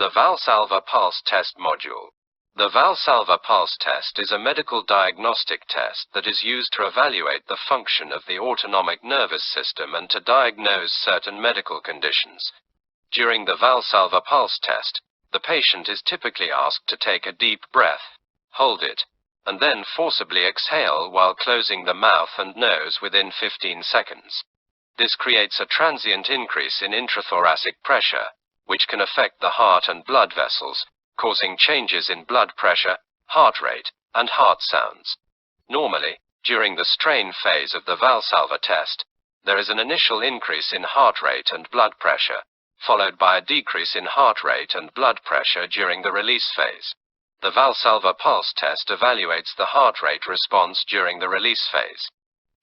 The Valsalva Pulse Test Module. The Valsalva Pulse Test is a medical diagnostic test that is used to evaluate the function of the autonomic nervous system and to diagnose certain medical conditions. During the Valsalva Pulse Test, the patient is typically asked to take a deep breath, hold it, and then forcibly exhale while closing the mouth and nose within 15 seconds. This creates a transient increase in intrathoracic pressure, which can affect the heart and blood vessels, causing changes in blood pressure, heart rate, and heart sounds. Normally, during the strain phase of the Valsalva test, there is an initial increase in heart rate and blood pressure, followed by a decrease in heart rate and blood pressure during the release phase. The Valsalva Pulse test evaluates the heart rate response during the release phase.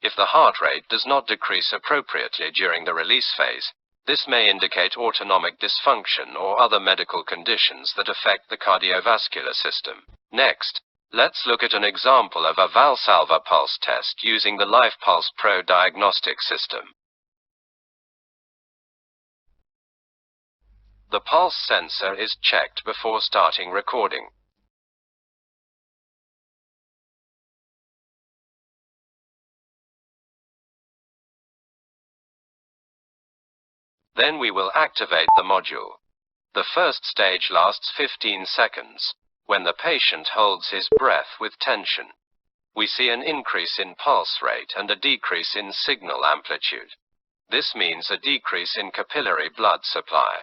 If the heart rate does not decrease appropriately during the release phase, this may indicate autonomic dysfunction or other medical conditions that affect the cardiovascular system. Next, let's look at an example of a Valsalva pulse test using the Lifepulse Pro diagnostic system. The pulse sensor is checked before starting recording. Then we will activate the module. The first stage lasts 15 seconds, when the patient holds his breath with tension. We see an increase in pulse rate and a decrease in signal amplitude. This means a decrease in capillary blood supply.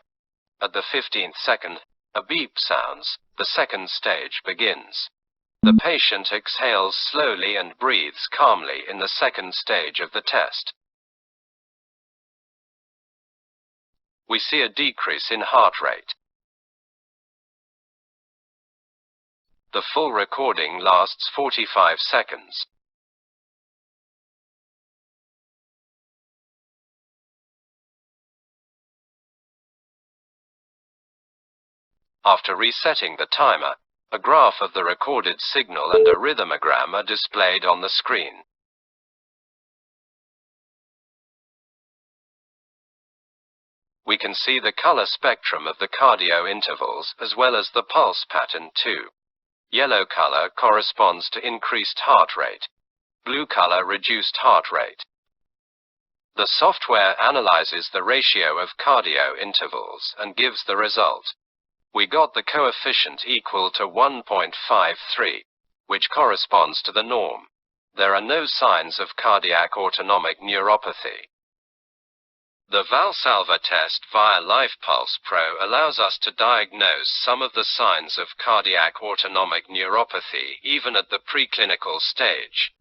At the 15th second, a beep sounds. The second stage begins. The patient exhales slowly and breathes calmly in the second stage of the test. We see a decrease in heart rate. The full recording lasts 45 seconds. After resetting the timer, a graph of the recorded signal and a rhythmogram are displayed on the screen. We can see the color spectrum of the cardio intervals as well as the pulse pattern too. Yellow color corresponds to increased heart rate. Blue color reduced heart rate. The software analyzes the ratio of cardio intervals and gives the result. We got the coefficient equal to 1.53, which corresponds to the norm. There are no signs of cardiac autonomic neuropathy. The Valsalva test via Lifepulse Pro allows us to diagnose some of the signs of cardiac autonomic neuropathy even at the preclinical stage.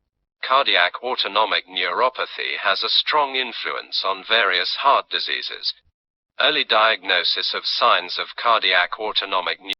Cardiac autonomic neuropathy has a strong influence on various heart diseases. Early diagnosis of signs of cardiac autonomic neuropathy